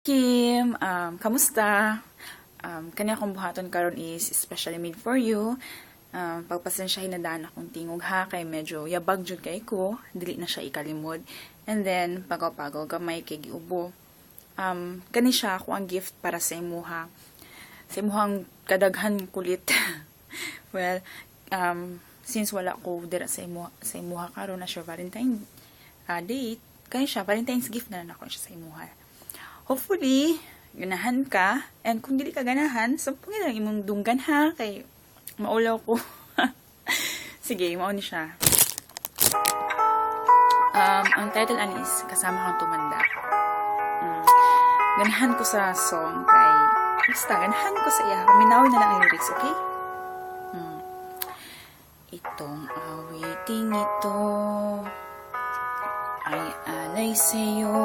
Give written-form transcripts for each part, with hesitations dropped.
Kim, kamusta? Kanya akong buhaton karon is especially made for you. Pagpasensyahin na daan akong tingog ha, kay medyo yabag jud kay ko, dili na siya ikalimod. And then, pagaw-pagaw, gamay kay giubo. Kani siya ako ang gift para sa imuha. Sa imuhang kadaghan kulit. Well, since wala ko dira sa imuha karon na siya Valentine date, kani siya, Valentine's gift na ako siya sa imuha. Hopefully, ganahan ka. And kung dili ka ganahan, sampungin lang imong dunggan ha. Kay maulaw ko. Sige, mauni siya. Ang title ani is Kasama Kang Tumanda. Ganahan ko sa song kay basta ganahan ko sa iya. Minawin na lang ang lyrics, okay? Itong awiting ito ay alay sa'yo.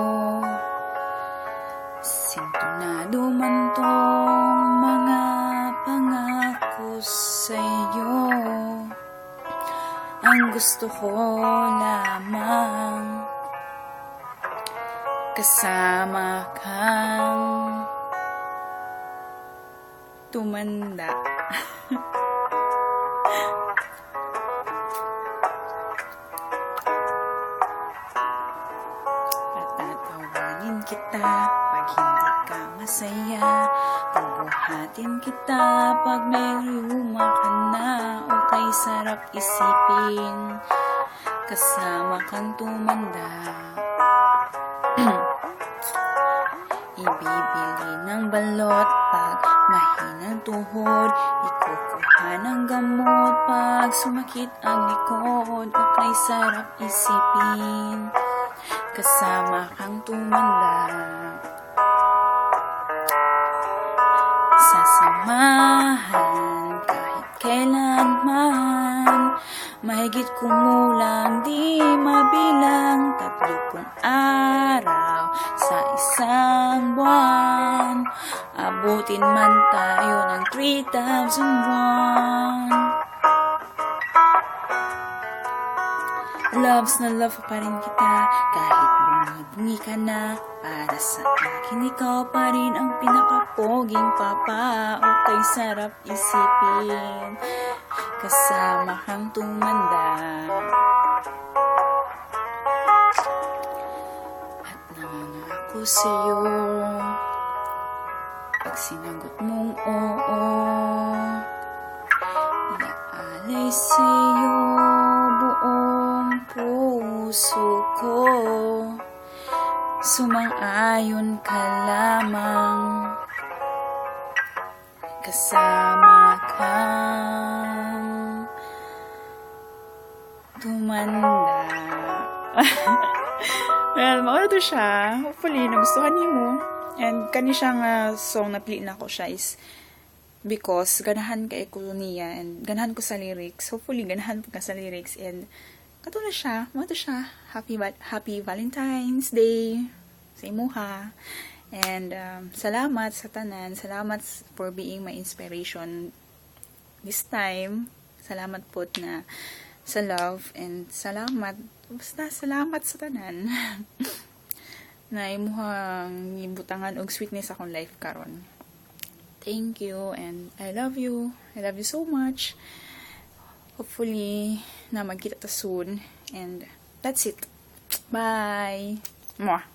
Sintonado man tong mga pangako sa'yo. Ang gusto ko lamang kasama kang tumanda. Patatawanin kita pag hindi ka masaya. Bubuhatin kita pag may luma ka na. O kay sarap isipin kasama kang tumanda. Ibibili ng balot pag mahinang tuhod. Ikukuha ng gamot pag sumakit ang likod. O kay sarap isipin kasama kang tumanda. Sasamahan kahit kailanman. Mahigit kumulang di mabilang 30 araw sa isang buwan. Abutin man tayo ng 3,001. Loves na love pa rin kita kahit bungi ka na. Para sa akin ikaw pa rin ang pinakapoging papa. O kay sarap isipin kasama kang tumanda. At nangangako sa'yo pag sinagot mong oo, iaalay sa'yo buong puso ko. Sumang-ayon ka lamang kasama kang tumanda. Well, mauna to siya. Hopefully, nagustuhan niyo mo. And kani siyang song na pili na ko siya is because ganahan kay ko niya and ganahan ko sa lyrics. Hopefully, ganahan ka sa lyrics and kato na siya. Mauna to siya. Happy Valentine's Day sa imuha. And salamat sa tanan. Salamat for being my inspiration this time. Salamat po na sa love. And salamat. Basta salamat sa tanan. Na imuhang ibutangan og sweetness akong life karon. Thank you. And I love you. I love you so much. Hopefully na magkita ta soon. And that's it. Bye. Mwah.